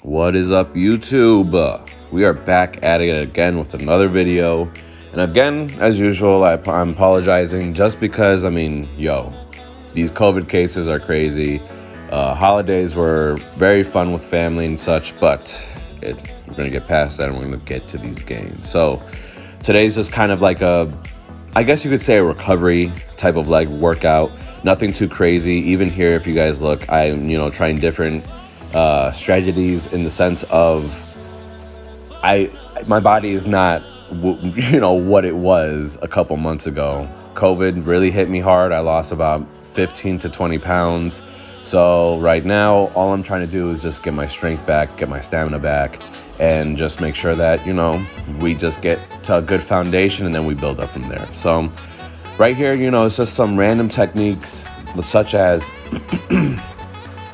What is up, YouTube? We are back at it again with another video. And again, as usual, I'm apologizing just because, these COVID cases are crazy. Holidays were very fun with family and such, but we're going to get past that and we're going to get to these gains. So today's just kind of like I guess you could say a recovery type of leg workout. Nothing too crazy. Even here, if you guys look, I'm, trying different strategies in the sense of my body is not what it was a couple months ago. COVID really hit me hard. I lost about 15 to 20 pounds. So right now, all I'm trying to do is just get my strength back, get my stamina back, and just make sure that, we just get to a good foundation and then we build up from there. So right here, it's just some random techniques such as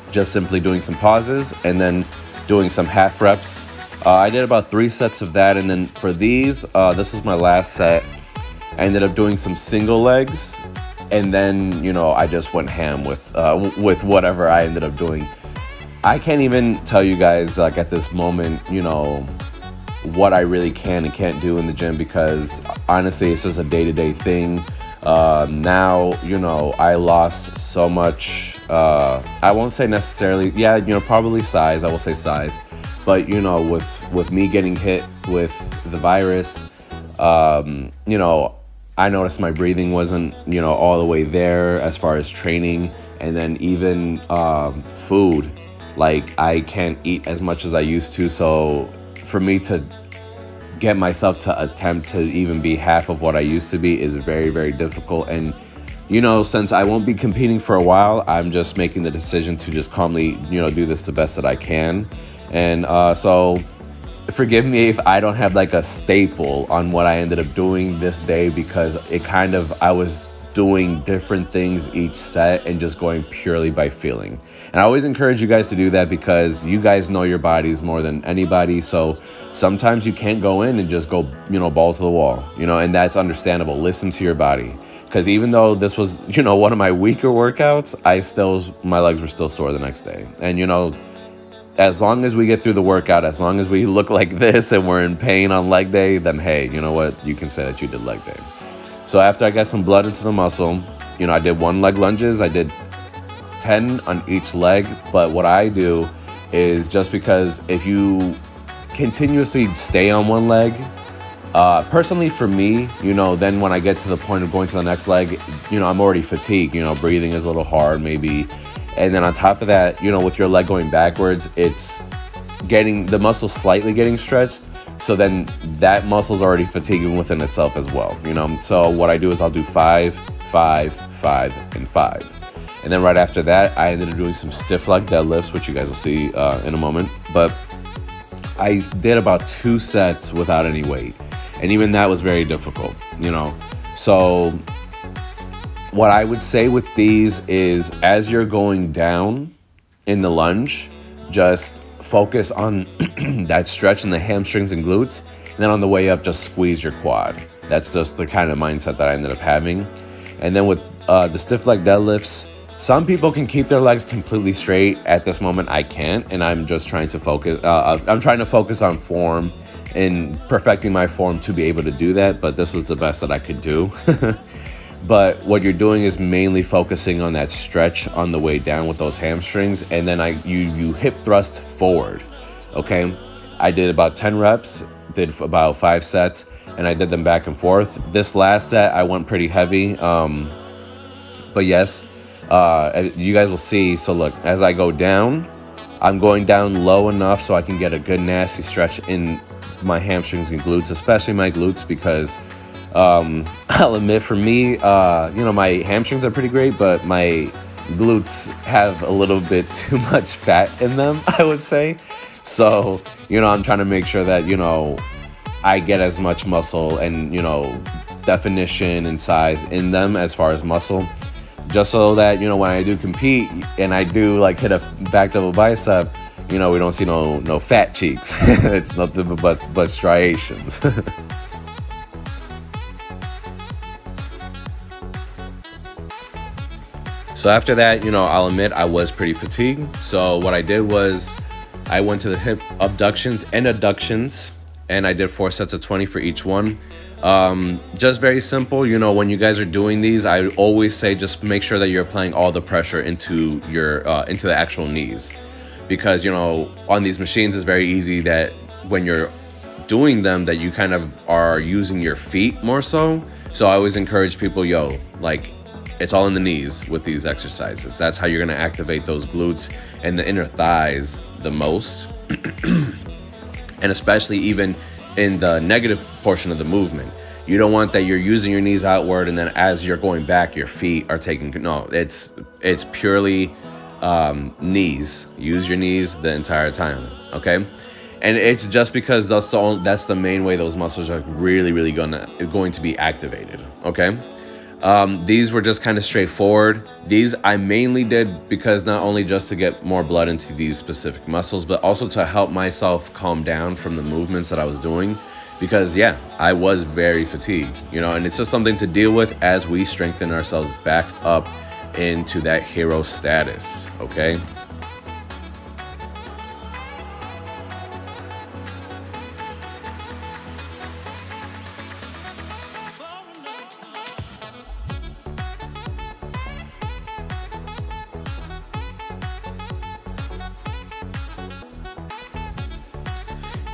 just simply doing some pauses and then doing some half reps. I did about 3 sets of that. And then for these, this was my last set. I ended up doing some single legs. And then, I just went ham with whatever I ended up doing. I can't even tell you guys, like, at this moment, what I really can and can't do in the gym, because honestly, it's just a day-to-day thing. Now, I lost so much. I won't say necessarily, probably size. I will say size. But, with me getting hit with the virus, I noticed my breathing wasn't, all the way there as far as training. And then even food, like, I can't eat as much as I used to. So for me to get myself to attempt to even be half of what I used to be is very, very difficult. And, since I won't be competing for a while, I'm just making the decision to just calmly, do this the best that I can. And so forgive me if I don't have like a staple on what I ended up doing this day, because I was doing different things each set and just going purely by feeling. And I always encourage you guys to do that, because you guys know your bodies more than anybody. So sometimes you can't go in and just go, balls to the wall, and that's understandable. Listen to your body. Because even though this was, one of my weaker workouts, my legs were still sore the next day. And, as long as we get through the workout, as long as we look like this and we're in pain on leg day, then hey, you know what? You can say that you did leg day. So after I got some blood into the muscle, I did 1 leg lunges. I did 10 on each leg. But what I do is, just because if you continuously stay on one leg, personally for me, then when I get to the point of going to the next leg, I'm already fatigued, breathing is a little hard maybe. And then on top of that, with your leg going backwards, it's getting the muscle slightly getting stretched. So then that muscle's already fatiguing within itself as well, So what I do is I'll do 5, 5, 5, and 5. And then right after that, I ended up doing some stiff leg deadlifts, which you guys will see in a moment. But I did about 2 sets without any weight. And even that was very difficult, So what I would say with these is, as you're going down in the lunge, just focus on that stretch in the hamstrings and glutes. And then on the way up, just squeeze your quad. That's just the kind of mindset that I ended up having. And then with the stiff leg deadlifts, some people can keep their legs completely straight. At this moment, I can't. And I'm just trying to focus. I'm trying to focus on form and perfecting my form to be able to do that. But this was the best that I could do. But what you're doing is mainly focusing on that stretch on the way down with those hamstrings. And then you hip thrust forward, okay? I did about 10 reps, did about 5 sets, and I did them back and forth. This last set, I went pretty heavy. But yes, you guys will see. So look, as I go down, I'm going down low enough so I can get a good nasty stretch in my hamstrings and glutes, especially my glutes, because I'll admit, for me, my hamstrings are pretty great, but my glutes have a little bit too much fat in them, I would say. So, I'm trying to make sure that, I get as much muscle and, definition and size in them as far as muscle, just so that, when I do compete and I do like hit a back double bicep, we don't see no fat cheeks. It's nothing but striations. So after that, I'll admit I was pretty fatigued. So what I did was I went to the hip abductions and adductions, and I did 4 sets of 20 for each one. Just very simple. You know, when you guys are doing these, I always say just make sure that you're applying all the pressure into your into the actual knees, because you know, on these machines it's very easy that when you're doing them that you kind of are using your feet more so. So I always encourage people, yo, like, it's all in the knees with these exercises. That's how you're going to activate those glutes and the inner thighs the most. And especially even in the negative portion of the movement. You don't want that you're using your knees outward and then as you're going back, your feet are taking, no, it's purely knees. Use your knees the entire time, okay? And it's just because that's the main way those muscles are really going to be activated, okay? These were just kind of straightforward. These I mainly did because not only just to get more blood into these specific muscles, but also to help myself calm down from the movements that I was doing, because yeah, I was very fatigued, you know, and it's just something to deal with as we strengthen ourselves back up into that hero status, okay?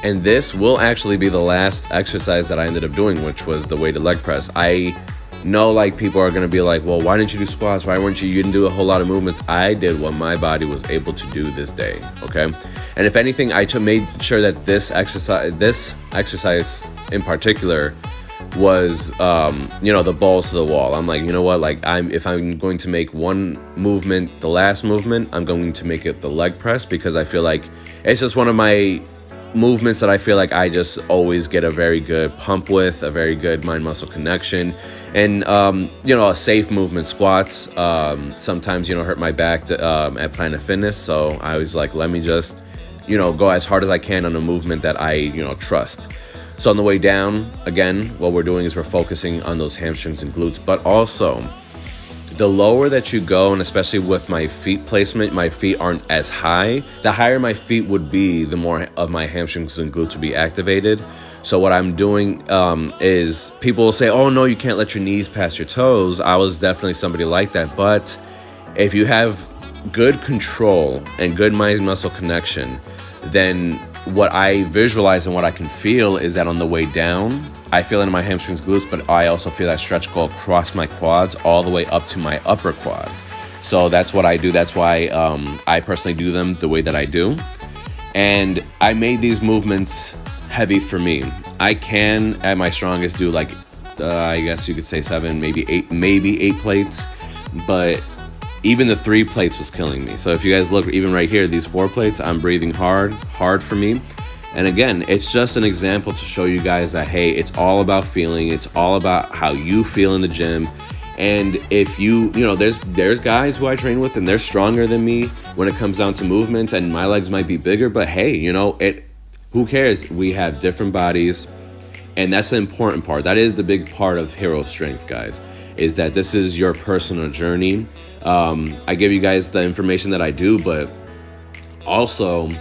And this will actually be the last exercise that I ended up doing, which was the weighted leg press. I know, like, people are gonna be like, well, why didn't you do squats? Why weren't you didn't do a whole lot of movements? I did what my body was able to do this day, okay? And if anything, I made sure that this exercise in particular was, you know, the balls to the wall. I'm like, you know what, like, if I'm going to make one movement, the last movement, I'm going to make it the leg press, because I feel like it's just one of my movements that I feel like I just always get a very good pump with, a very good mind-muscle connection, and you know, a safe movement. Squats sometimes, you know, hurt my back at Planet Fitness, so I was like, let me just, you know, go as hard as I can on a movement that I, you know, trust. So on the way down, again, what we're doing is we're focusing on those hamstrings and glutes, but also the lower that you go, and especially with my feet placement, my feet aren't as high. The higher my feet would be, the more of my hamstrings and glutes would be activated. So what I'm doing is, people will say, oh no, you can't let your knees pass your toes. I was definitely somebody like that. But if you have good control and good mind muscle connection, then what I visualize and what I can feel is that on the way down, I feel it in my hamstrings, glutes, but I also feel that stretch go across my quads all the way up to my upper quad. So that's what I do. That's why I personally do them the way that I do. And I made these movements heavy for me. I can, at my strongest, do like, I guess you could say 7, maybe 8 plates. But even the 3 plates was killing me. So if you guys look, even right here, these 4 plates, I'm breathing hard for me. And again, it's just an example to show you guys that, hey, it's all about feeling. It's all about how you feel in the gym. And if you know, there's guys who I train with and they're stronger than me when it comes down to movements, and my legs might be bigger, but hey, you know, who cares? We have different bodies, and that's the important part. That is the big part of hero strength, guys, is that this is your personal journey. I give you guys the information that I do, but also,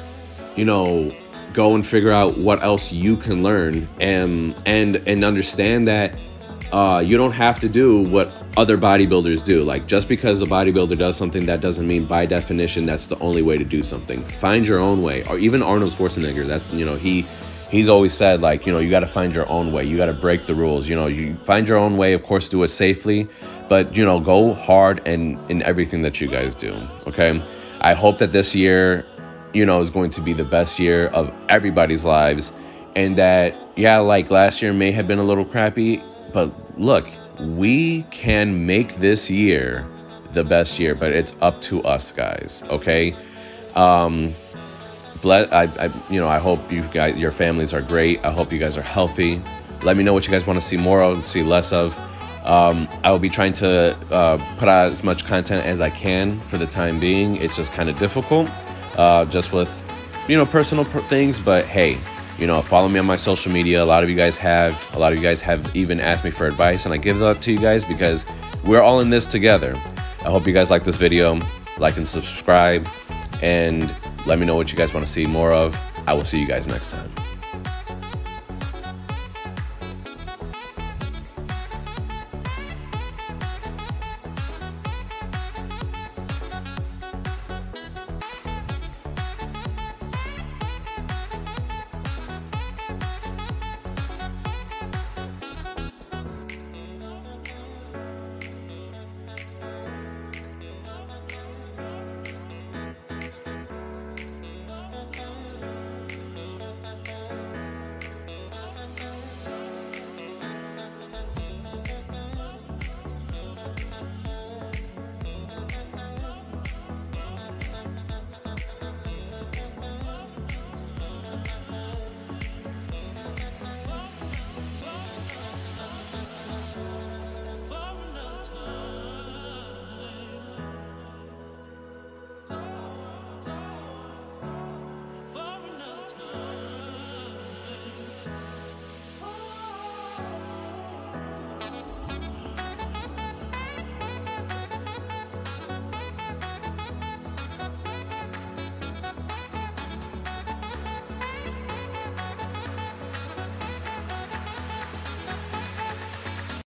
you know, go and figure out what else you can learn, and understand that you don't have to do what other bodybuilders do. Like, just because a bodybuilder does something, that doesn't mean by definition that's the only way to do something. Find your own way. Or even Arnold Schwarzenegger, that, you know, he's always said, like, you know, you got to find your own way. You got to break the rules. You know, you find your own way. Of course, do it safely, but, you know, go hard in everything that you guys do. Okay, I hope that this year, you know, is going to be the best year of everybody's lives, and that, yeah, like last year may have been a little crappy, but look, we can make this year the best year, but it's up to us, guys. Okay. You know, I hope you guys, your families are great. I hope you guys are healthy. Let me know what you guys want to see more of, see less of. I will be trying to put out as much content as I can for the time being. It's just kind of difficult, just with, you know, personal things, but hey, you know, follow me on my social media. A lot of you guys have even asked me for advice, and I give that to you guys because we're all in this together. I hope you guys like this video, like and subscribe, and Let me know what you guys want to see more of. I will see you guys next time.